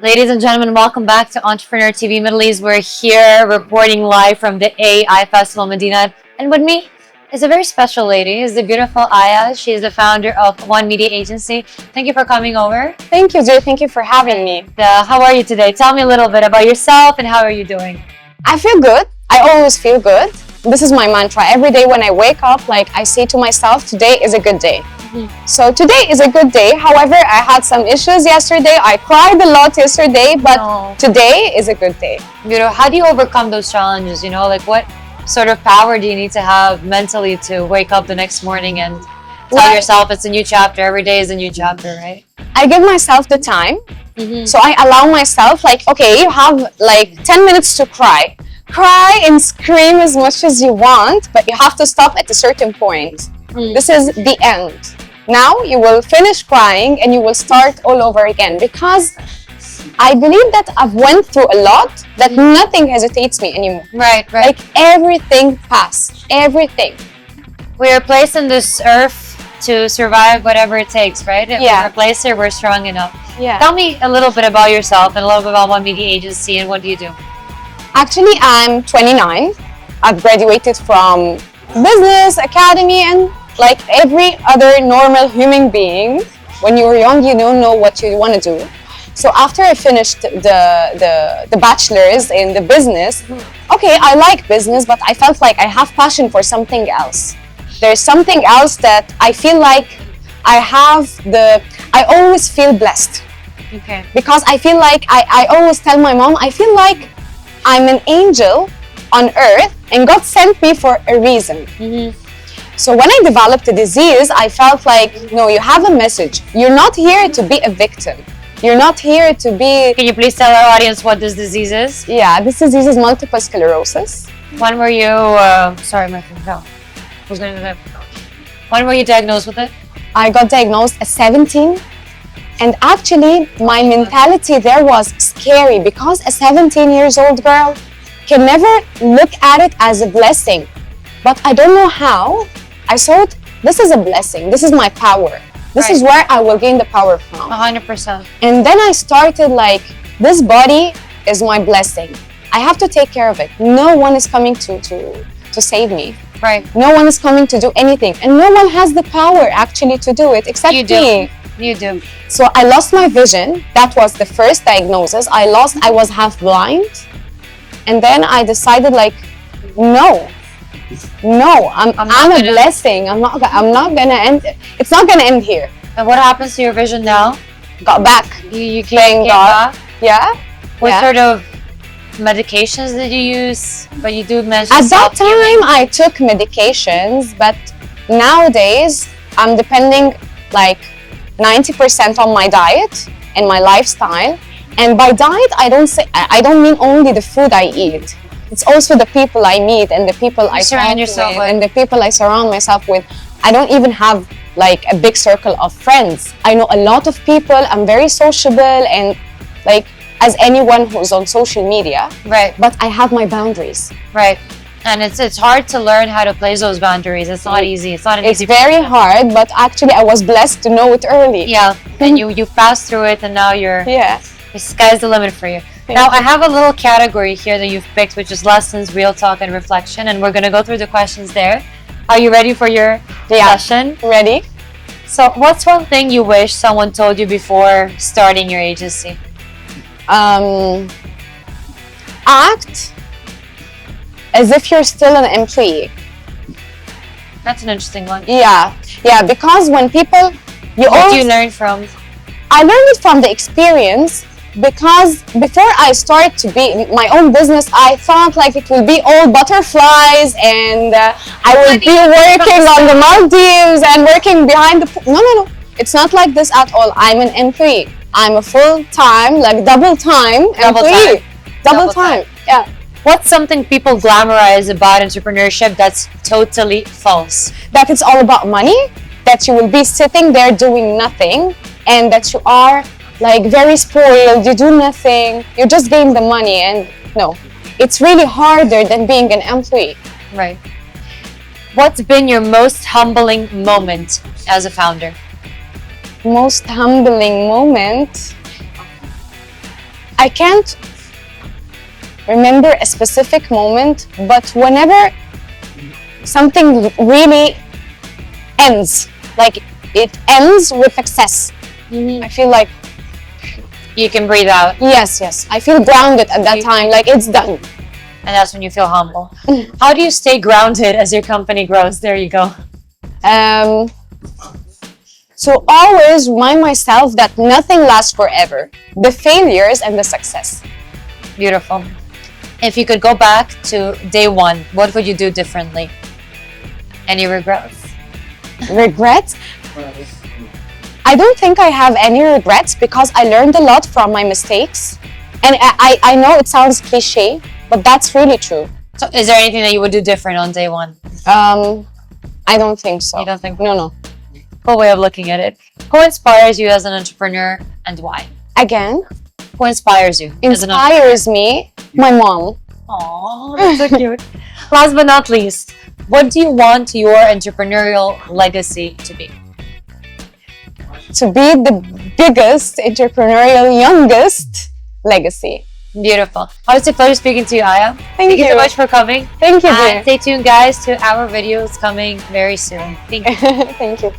Ladies and gentlemen, welcome back to Entrepreneur TV Middle East. We're here reporting live from the AI Festival Medina. And with me is a very special lady, is the beautiful Aya. She is the founder of One Media Agency. Thank you for coming over. Thank you, dear. Thank you for having me. How are you today? Tell me a little bit about yourself and how are you doing? I feel good. I always feel good. This is my mantra. Every day when I wake up, I say to myself, today is a good day. So today is a good day. However, I had some issues yesterday. I cried a lot yesterday, but today is a good day. How do you overcome those challenges? What sort of power do you need to have mentally to wake up the next morning and tell yourself it's a new chapter? Every day is a new chapter, right? I give myself the time. So I allow myself, okay, you have 10 minutes to cry. Cry and scream as much as you want, but you have to stop at a certain point. This is the end. Now you will finish crying and you will start all over again, because I believe that I've went through a lot that nothing hesitates me anymore. Right. Everything passed, everything. We are placed on this earth to survive whatever it takes, right? If we're placed here, we're strong enough. Yeah. Tell me a little bit about yourself and a little bit about One Media Agency and what do you do? Actually, I'm 29. I've graduated from business academy, and like every other normal human being, when you're young, you don't know what you want to do. So after I finished the bachelor's in the business, okay, I like business, but I felt like I have passion for something else. There's something else that I feel like I always feel blessed. Okay. Because I feel like, I always tell my mom, I feel like I'm an angel on earth and God sent me for a reason. So when I developed the disease, I felt like, no, you have a message. You're not here to be a victim. You're not here to be... Can you please tell our audience what this disease is? Yeah, this disease is multiple sclerosis. When were you... sorry, my friend. No. Who's going to do that? When were you diagnosed with it? I got diagnosed at 17. And actually, my mentality there was scary, because a 17 years old girl can never look at it as a blessing. But I don't know how. I thought, this is a blessing. This is my power. This is where I will gain the power from. 100%. And then I started this body is my blessing. I have to take care of it. No one is coming to save me. Right. No one is coming to do anything. And no one has the power actually to do it except me. You do. So I lost my vision. That was the first diagnosis. I was half blind. And then I decided no, I'm a blessing. I'm not gonna end. It's not gonna end here. And what happens to your vision now? Got back. You came back? Yeah. What sort of medications did you use? But you do mention at that time I took medications, but nowadays I'm depending 90% on my diet and my lifestyle. And by diet, I don't mean only the food I eat. It's also the people I meet and the people I surround yourself with, and the people I surround myself with. I don't even have a big circle of friends. I know a lot of people. I'm very sociable and as anyone who's on social media. Right. But I have my boundaries. Right. And it's hard to learn how to place those boundaries. It's not easy. It's not an easy. It's very hard, but actually I was blessed to know it early. Yeah. And you passed through it, and now you're. Yeah. The sky's the limit for you. Now, I have a little category here that you've picked, which is lessons, real talk, and reflection. And we're going to go through the questions there. Are you ready for your session? Ready. So, what's one thing you wish someone told you before starting your agency? Act as if you're still an employee. That's an interesting one. Yeah, because when people... What do you learn from? I learned it from the experience, because before I started to be my own business, I thought it will be all butterflies and I will be working on the Maldives and working behind the pool. No. It's not like this at all. I'm an employee. I'm a full-time, double-time employee. Double time. Yeah. What's something people glamorize about entrepreneurship that's totally false? That it's all about money, that you will be sitting there doing nothing, and that you are very spoiled, you do nothing, you just gain the money. And no, it's really harder than being an employee. Right. What's been your most humbling moment as a founder? Most humbling moment? I can't remember a specific moment, but whenever something really ends, like it ends with success, I feel like, You can breathe out, yes, I feel grounded at that time, like it's done. and that's when you feel humble. How do you stay grounded as your company grows? There you go. So always remind myself that nothing lasts forever, the failures and the success. Beautiful. If you could go back to day one, what would you do differently? Any regrets? Regrets? I don't think I have any regrets because I learned a lot from my mistakes. And I know it sounds cliche, but that's really true. So is there anything that you would do different on day one? I don't think so. You don't think? No. Cool way of looking at it. Who inspires you as an entrepreneur and why? Again, Who inspires you as an entrepreneur? inspires me, my mom. Aww, that's so cute. Last but not least, what do you want your entrepreneurial legacy to be? To be the biggest entrepreneurial youngest legacy. Beautiful. Oh, it's a pleasure speaking to you, Aya. Thank you you so much for coming. Thank you, And dear. stay tuned, guys, to our videos coming very soon. Thank you. Thank you.